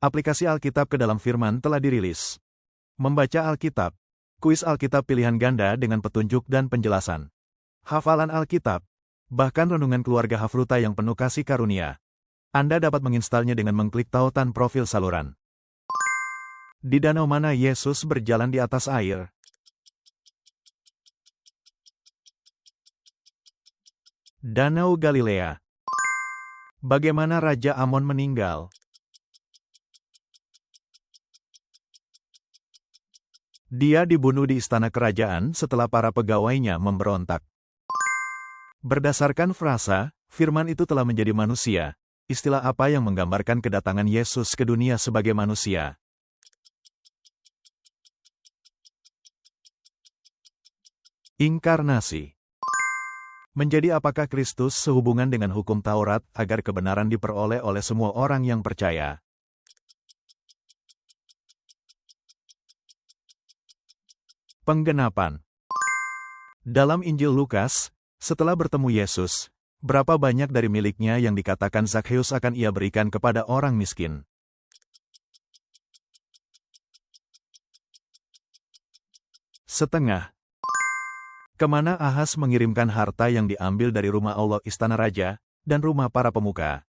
Aplikasi Alkitab ke dalam Firman telah dirilis. Membaca Alkitab. Kuis Alkitab pilihan ganda dengan petunjuk dan penjelasan. Hafalan Alkitab. Bahkan renungan keluarga Hafruta yang penuh kasih karunia. Anda dapat menginstalnya dengan mengklik tautan profil saluran. Di danau mana Yesus berjalan di atas air? Danau Galilea. Bagaimana Raja Amon meninggal? Dia dibunuh di istana kerajaan setelah para pegawainya memberontak. Berdasarkan frasa, firman itu telah menjadi manusia. Istilah apa yang menggambarkan kedatangan Yesus ke dunia sebagai manusia? Inkarnasi. Menjadi apakah Kristus sehubungan dengan hukum Taurat agar kebenaran diperoleh oleh semua orang yang percaya? Penggenapan. Dalam Injil Lukas, setelah bertemu Yesus, berapa banyak dari miliknya yang dikatakan Zakheus akan ia berikan kepada orang miskin? Setengah. Kemana Ahas mengirimkan harta yang diambil dari rumah Allah istana raja, dan rumah para pemuka?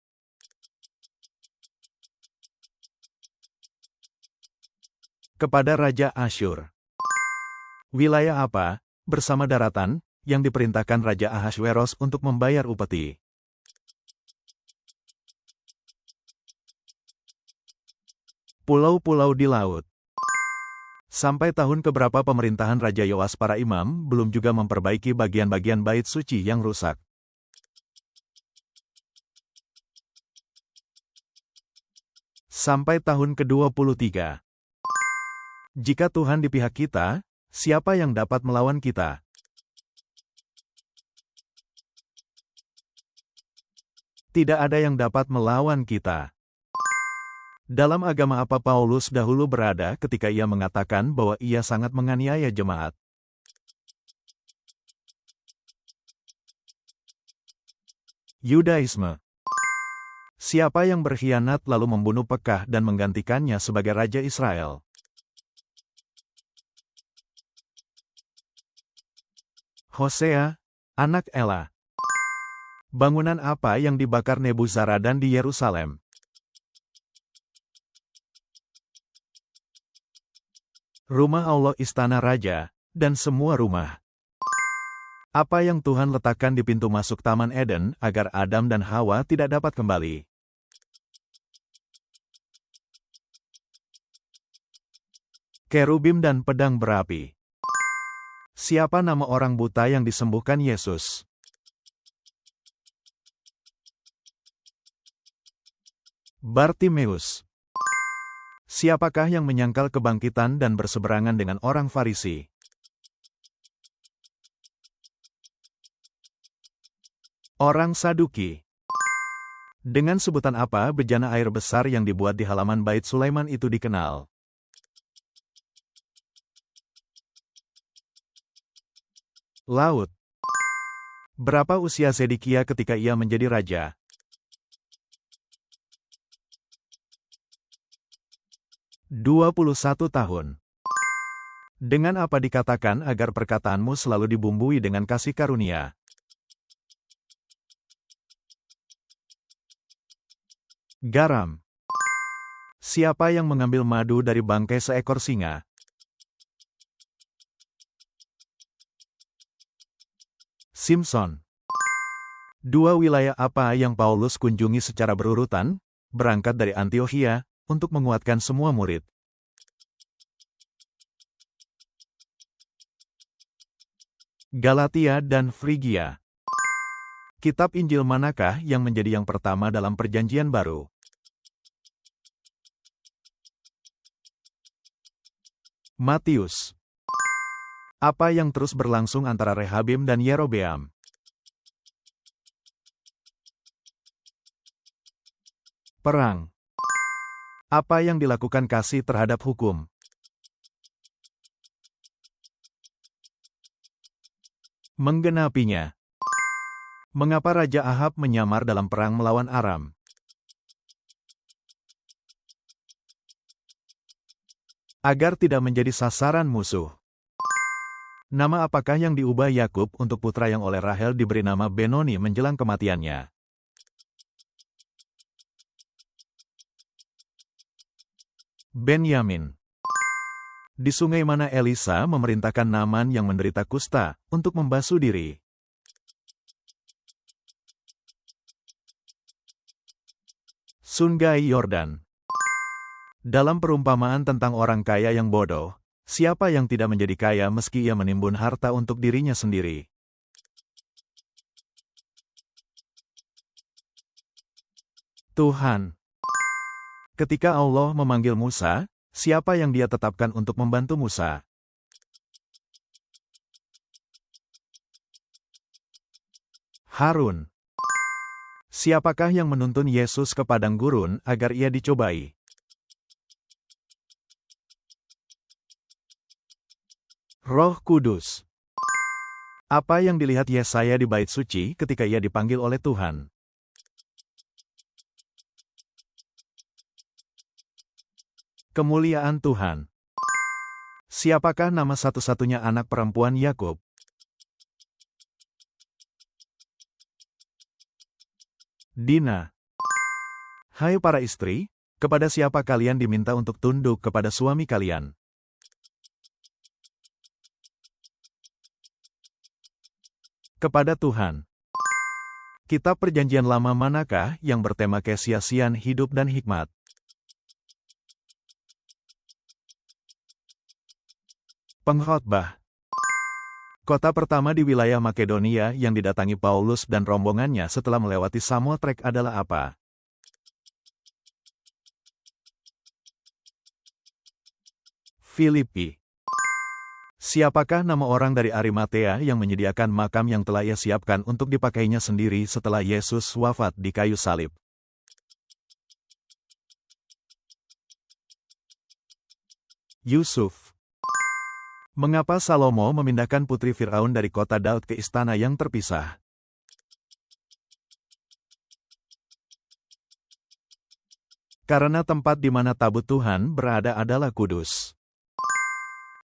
Kepada Raja Asyur. Wilayah apa, bersama daratan, yang diperintahkan Raja Ahasweros untuk membayar upeti? Pulau-pulau di laut. Sampai tahun keberapa pemerintahan Raja Yoas para imam belum juga memperbaiki bagian-bagian bait suci yang rusak? Sampai tahun ke-23. Jika Tuhan di pihak kita, siapa yang dapat melawan kita? Tidak ada yang dapat melawan kita. Dalam agama apa Paulus dahulu berada ketika ia mengatakan bahwa ia sangat menganiaya jemaat? Yudaisme. Siapa yang berkhianat lalu membunuh Pekah dan menggantikannya sebagai Raja Israel? Hosea, anak Ela. Bangunan apa yang dibakar Nebuzaradan di Yerusalem? Rumah Allah istana raja, dan semua rumah. Apa yang Tuhan letakkan di pintu masuk Taman Eden agar Adam dan Hawa tidak dapat kembali? Kerubim dan pedang berapi. Siapa nama orang buta yang disembuhkan Yesus? Bartimeus. Siapakah yang menyangkal kebangkitan dan berseberangan dengan orang Farisi? Orang Saduki. Dengan sebutan apa bejana air besar yang dibuat di halaman Bait Sulaiman itu dikenal? Laut. Berapa usia Zedekia ketika ia menjadi raja? 21 tahun. Dengan apa dikatakan agar perkataanmu selalu dibumbui dengan kasih karunia? Garam. Siapa yang mengambil madu dari bangkai seekor singa? Simpson. Dua wilayah apa yang Paulus kunjungi secara berurutan, berangkat dari Antiokhia, untuk menguatkan semua murid? Galatia dan Frigia. Kitab Injil manakah yang menjadi yang pertama dalam Perjanjian Baru? Matius. Apa yang terus berlangsung antara Rehabim dan Yerobeam? Perang. Apa yang dilakukan kasih terhadap hukum? Menggenapinya. Mengapa Raja Ahab menyamar dalam perang melawan Aram? agar tidak menjadi sasaran musuh. Nama apakah yang diubah Yakub untuk putra yang oleh Rahel diberi nama Benoni menjelang kematiannya? Benyamin. Di sungai mana Elisa memerintahkan Naaman yang menderita kusta untuk membasuh diri? Sungai Yordan. Dalam perumpamaan tentang orang kaya yang bodoh, siapa yang tidak menjadi kaya meski ia menimbun harta untuk dirinya sendiri? Tuhan. Ketika Allah memanggil Musa, siapa yang Dia tetapkan untuk membantu Musa? Harun. Siapakah yang menuntun Yesus ke padang gurun agar ia dicobai? Roh Kudus. Apa yang dilihat Yesaya di bait suci ketika ia dipanggil oleh Tuhan? Kemuliaan Tuhan. Siapakah nama satu-satunya anak perempuan Yakub? Dina. Hai para istri, kepada siapa kalian diminta untuk tunduk kepada suami kalian? Kepada Tuhan. Kitab Perjanjian Lama manakah yang bertema kesia-siaan hidup dan hikmat? Pengkhotbah. Kota pertama di wilayah Makedonia yang didatangi Paulus dan rombongannya setelah melewati Samotrake adalah apa? Filipi. Siapakah nama orang dari Arimatea yang menyediakan makam yang telah ia siapkan untuk dipakainya sendiri setelah Yesus wafat di kayu salib? Yusuf. Mengapa Salomo memindahkan putri Firaun dari kota Daud ke istana yang terpisah? Karena tempat di mana tabut Tuhan berada adalah kudus.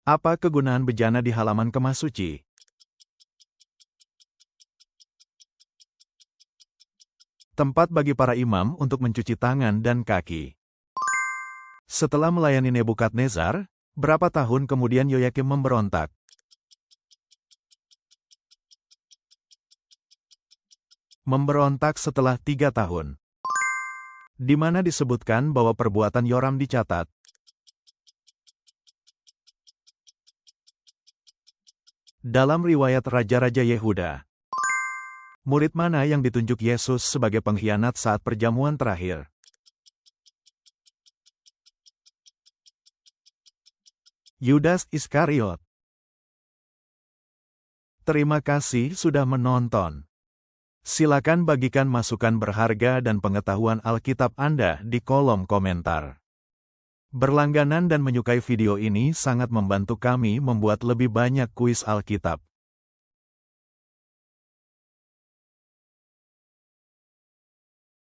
Apa kegunaan bejana di halaman kemah suci? Tempat bagi para imam untuk mencuci tangan dan kaki. Setelah melayani Nebukadnezar, berapa tahun kemudian Yoyakim memberontak? Memberontak setelah 3 tahun. Di mana disebutkan bahwa perbuatan Yoram dicatat? Dalam riwayat Raja-Raja Yehuda. Murid mana yang ditunjuk Yesus sebagai pengkhianat saat perjamuan terakhir? Yudas Iskariot. Terima kasih sudah menonton. Silakan bagikan masukan berharga dan pengetahuan Alkitab Anda di kolom komentar. Berlangganan dan menyukai video ini sangat membantu kami membuat lebih banyak kuis Alkitab.